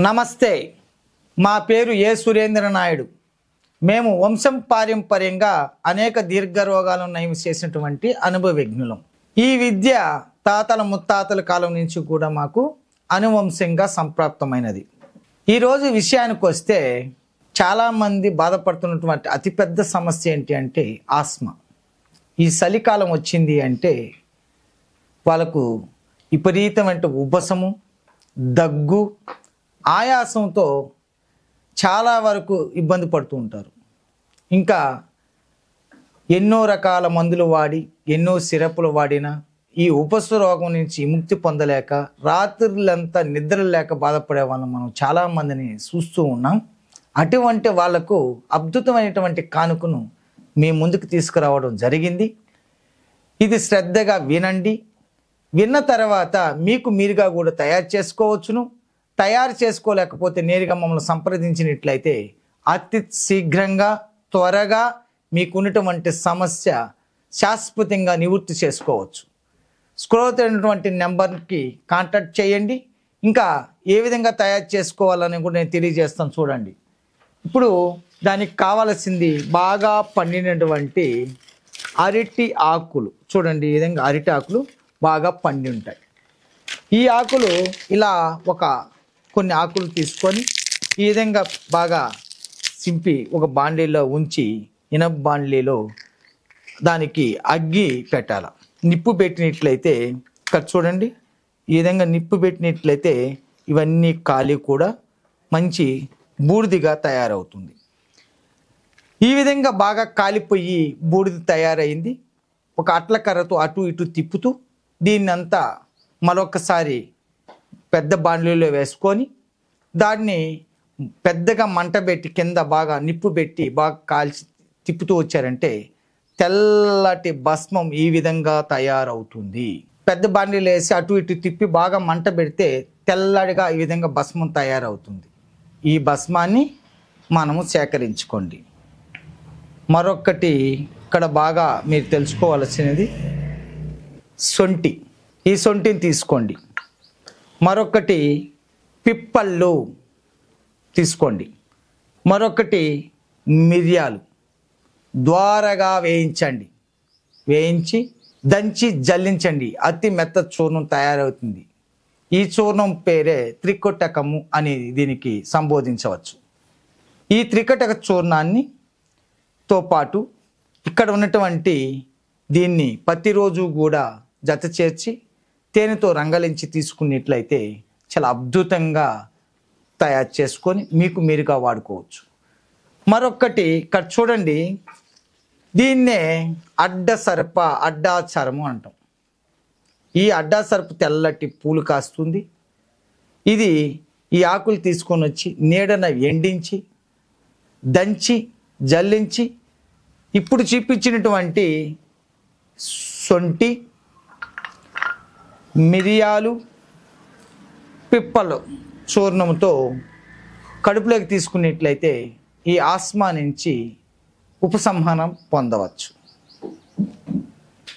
నమస్తే. మా పేరు ఏ సురేంద్ర నాయుడు. మేము వంశం పారంపర్యంగా అనేక దీర్ఘ రోగాలను నయం చేసినటువంటి అనుభవజ్ఞులం. ఈ విద్య తాతల ముత్తాతల కాలం నుంచి కూడా మాకు అనువంశంగా సంప్రాప్తమైనది. ఈరోజు విషయానికి వస్తే చాలామంది బాధపడుతున్నటువంటి అతిపెద్ద సమస్య ఏంటి అంటే ఆస్మా. ఈ చలికాలం వచ్చింది అంటే వాళ్ళకు విపరీతమైన ఉబ్బసము, దగ్గు, ఆయాసంతో చాలా వరకు ఇబ్బంది పడుతూ ఉంటారు. ఇంకా ఎన్నో రకాల మందులు వాడి ఎన్నో సిరపులు వాడినా ఈ ఉబ్బస రోగం నుంచి విముక్తి పొందలేక రాత్రులంతా నిద్ర లేక బాధపడే వాళ్ళని మనం చాలామందిని చూస్తూ ఉన్నాం. అటువంటి వాళ్లకు అద్భుతమైనటువంటి కానుకను మీ ముందుకు తీసుకురావడం జరిగింది. ఇది శ్రద్ధగా వినండి. విన్న తర్వాత మీకు మీరుగా కూడా తయారు చేసుకోవచ్చును. తయారు చేసుకోలేకపోతే నేరుగా మమ్మల్ని సంప్రదించినట్లయితే అతి శీఘ్రంగా త్వరగా మీకున్నటువంటి సమస్య శాశ్వతంగా నివృత్తి చేసుకోవచ్చు. స్క్రోల్ అయినటువంటి నెంబర్కి కాంటాక్ట్ చేయండి. ఇంకా ఏ విధంగా తయారు చేసుకోవాలని కూడా నేను తెలియజేస్తాను. చూడండి, ఇప్పుడు దానికి కావాల్సింది బాగా పండినటువంటి అరటి ఆకులు. చూడండి, ఈ విధంగా అరటి ఆకులు బాగా పండి ఉంటాయి. ఈ ఆకులు ఇలా కొన్ని ఆకులు తీసుకొని ఈ విధంగా బాగా చింపి ఒక బాండీలో ఉంచి ఇనప బాండీలో దానికి అగ్గి పెట్టాలి. నిప్పు పెట్టినట్లయితే ఇక్కడ చూడండి, ఈ విధంగా నిప్పు పెట్టినట్లయితే ఇవన్నీ కాలి కూడా మంచి బూడిదిగా తయారవుతుంది. ఈ విధంగా బాగా కాలిపోయి బూడిద తయారైంది. ఒక అట్లకర్రతో అటు ఇటు తిప్పుతూ దీన్నంతా మరొకసారి పెద్ద బాండ్లీలో వేసుకొని దాన్ని పెద్దగా మంట పెట్టి కింద బాగా నిప్పు పెట్టి బాగా కాల్చి తిప్పుతూ వచ్చారంటే తెల్లటి భస్మం ఈ విధంగా తయారవుతుంది. పెద్ద బాండ్లీలో వేసి అటు ఇటు తిప్పి బాగా మంట పెడితే తెల్లడిగా ఈ విధంగా భస్మం తయారవుతుంది. ఈ భస్మాన్ని మనము సేకరించుకోండి. మరొకటి ఇక్కడ బాగా మీరు తెలుసుకోవాల్సినది సొంటి. ఈ సొంటిని తీసుకోండి. మరొకటి పిప్పళ్ళు తీసుకోండి. మరొకటి మిరియాలు ద్వారగా వేయించండి. వేయించి దంచి జల్లించండి. అతి మెత్త చూర్ణం తయారవుతుంది. ఈ చూర్ణం పేరే త్రికటకము అని దీనికి సంబోధించవచ్చు. ఈ త్రికటక చూర్ణాన్నితో పాటు ఇక్కడ ఉన్నటువంటి దీన్ని ప్రతిరోజు కూడా జత చేర్చి తేనెతో రంగలించి తీసుకున్నట్లయితే చాలా అద్భుతంగా తయారు చేసుకొని మీకు మీరుగా వాడుకోవచ్చు. మరొకటి ఇక్కడ చూడండి, దీన్నే అడ్డాచరము అంటాం. ఈ అడ్డాసరపు తెల్లటి పూలు కాస్తుంది. ఇది ఈ ఆకులు తీసుకొని వచ్చి నీడన ఎండించి దంచి జల్లించి ఇప్పుడు చూపించినటువంటి సొంటి, మిరియాలు, పిప్పలు చూర్ణంతో కడుపులోకి తీసుకున్నట్లయితే ఈ ఆస్మా నుంచి ఉపశమనం పొందవచ్చు.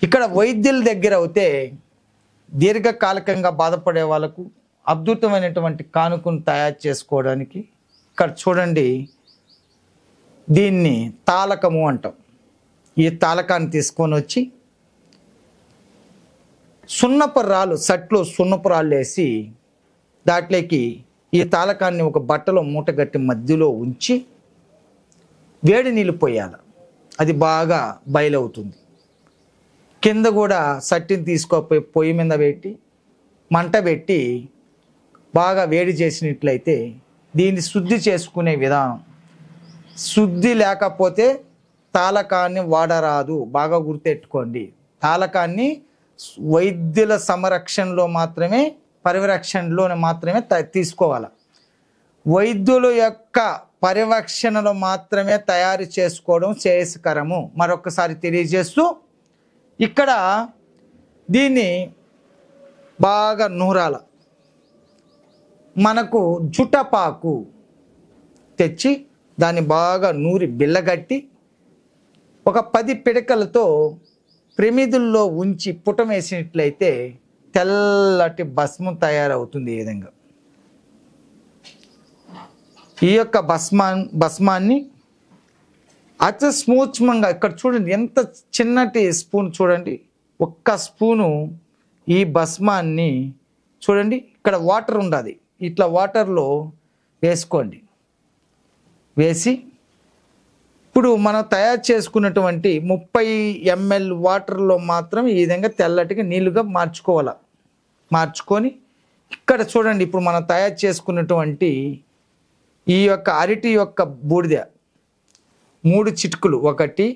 ఇక్కడ వైద్యుల దగ్గర అయితే దీర్ఘకాలికంగా బాధపడే వాళ్ళకు అద్భుతమైనటువంటి కానుకను తయారు చేసుకోవడానికి ఇక్కడ చూడండి, దీన్ని తాలకము అంటాం. ఈ తాలకాన్ని తీసుకొని వచ్చి సట్లో సున్నపు రాళ్ళు వేసి దాంట్లోకి ఈ తాలకాన్ని ఒక బట్టలో మూటగట్టి మధ్యలో ఉంచి వేడి నీళ్ళు పోయాలి. అది బాగా బయలవుతుంది. కింద కూడా సట్టిని తీసుకోపోయి పొయ్యి మీద పెట్టి మంట పెట్టి బాగా వేడి చేసినట్లయితే దీన్ని శుద్ధి చేసుకునే విధానం. శుద్ధి లేకపోతే తాలకాన్ని వాడరాదు. బాగా గుర్తెట్టుకోండి. తాలకాన్ని వైద్యుల సంరక్షణలో మాత్రమే, పరిరక్షణలోనే మాత్రమే తీసుకోవాలి. వైద్యుల యొక్క పరిరక్షణలో మాత్రమే తయారు చేసుకోవడం శ్రేయస్కరము. మరొకసారి తెలియజేస్తూ ఇక్కడ దీన్ని బాగా నూరాల. మనకు జుటపాకు తెచ్చి దాన్ని బాగా నూరి బిల్లగట్టి ఒక 10 పిడకలతో ప్రమిదుల్లో ఉంచి పుటం వేసినట్లయితే తెల్లటి భస్మం తయారవుతుంది. ఈ విధంగా ఈ యొక్క భస్మాన్ని అతి సూక్ష్మంగా ఇక్కడ చూడండి, ఎంత చిన్నటి స్పూన్ చూడండి, ఒక్క స్పూను ఈ భస్మాన్ని చూడండి, ఇక్కడ వాటర్ ఉండాలి, ఇట్లా వాటర్లో వేసుకోండి. వేసి ఇప్పుడు మనం తయారు చేసుకున్నటువంటి 30 ml వాటర్లో మాత్రం ఈ విధంగా తెల్లటిగా నీళ్ళుగా మార్చుకొని ఇక్కడ చూడండి, ఇప్పుడు మనం తయారు చేసుకున్నటువంటి ఈ యొక్క అరటి యొక్క బూడిద 3 చిటికలు, 1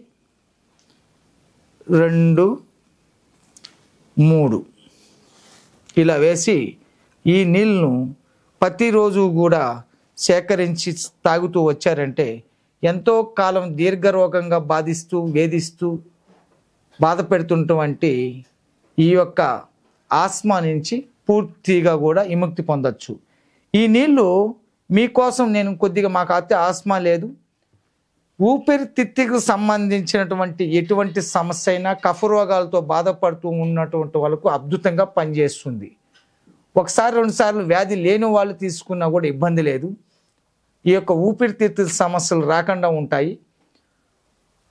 2 3 ఇలా వేసి ఈ నీళ్ళను ప్రతిరోజు కూడా సేకరించి తాగుతూ వచ్చారంటే ఎంతో కాలం దీర్ఘరోగంగా వేధిస్తూ బాధ పెడుతున్నటువంటి ఈ యొక్క ఆస్మా నుంచి పూర్తిగా కూడా విముక్తి పొందొచ్చు. ఈ నీళ్ళు మీకోసం నేను కొద్దిగా, మాకు అయితే ఆస్మా లేదు, ఊపిరితిత్తుకు సంబంధించినటువంటి ఎటువంటి సమస్య అయినా కఫ రోగాలతో బాధపడుతూ ఉన్నటువంటి వాళ్ళకు అద్భుతంగా పనిచేస్తుంది. 1-2 సార్లు వ్యాధి లేని వాళ్ళు తీసుకున్నా కూడా ఇబ్బంది లేదు. ఈ యొక్క ఊపిరితిత్తుల సమస్యలు రాకుండా ఉంటాయి.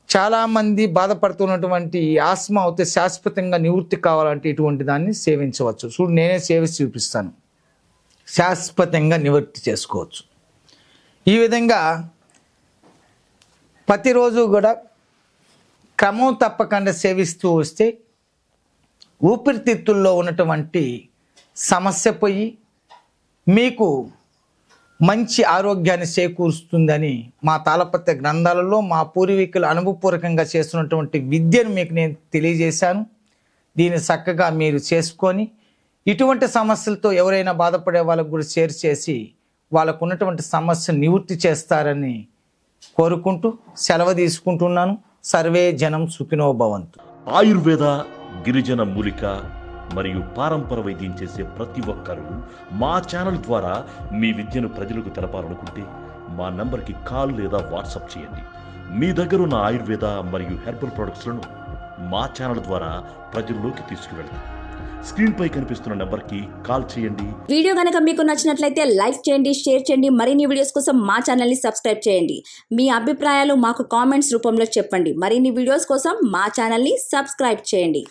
చాలామంది బాధపడుతున్నటువంటి ఆస్మా అయితే శాశ్వతంగా నివృత్తి కావాలంటే ఇటువంటి దాన్ని సేవించవచ్చు. చూడు, నేనే సేవించి చూపిస్తాను, శాశ్వతంగా నివృత్తి చేసుకోవచ్చు. ఈ విధంగా ప్రతిరోజు కూడా క్రమం తప్పకుండా సేవిస్తూ వస్తే ఊపిరితిత్తుల్లో ఉన్నటువంటి సమస్య పోయి మీకు మంచి ఆరోగ్యాన్ని చేకూరుస్తుందని మా తాళపత్ర గ్రంథాలలో మా పూర్వీకులు అనుభవపూర్వకంగా చేస్తున్నటువంటి విద్యను మీకు నేను తెలియజేశాను. దీన్ని చక్కగా మీరు చేసుకొని ఇటువంటి సమస్యలతో ఎవరైనా బాధపడే వాళ్ళకు కూడా షేర్ చేసి వాళ్ళకు ఉన్నటువంటి సమస్యను నివృత్తి చేస్తారని కోరుకుంటూ సెలవు తీసుకుంటున్నాను. సర్వే జనం సుఖినో భవంతు. ఆయుర్వేద, గిరిజన మూలిక మరియు పారంపర వైద్యం చేసే ప్రతి ఒక్కరూ మా ఛానల్ ద్వారా మీ విద్యను ప్రజలకు తెలపాలనుకుంటే మా నంబర్కి కాల్ లేదా వాట్సాప్ చేయండి. మీ దగ్గర ఉన్న ఆయుర్వేద మరియు హెర్బల్ ప్రొడక్ట్స్లను మా ఛానల్ ద్వారా ప్రజల్లోకి తీసుకువెళ్తాం. స్క్రీన్ పై కనిపిస్తున్న నెంబర్కి కాల్ చేయండి. వీడియో కనుక మీకు నచ్చినట్లయితే లైక్ చేయండి, షేర్ చేయండి. మరిన్ని వీడియోస్ కోసం మా ఛానల్ని సబ్స్క్రైబ్ చేయండి. మీ అభిప్రాయాలు మాకు కామెంట్స్ రూపంలో చెప్పండి. మరిన్ని వీడియోస్ కోసం మా ఛానల్ని సబ్స్క్రైబ్ చేయండి.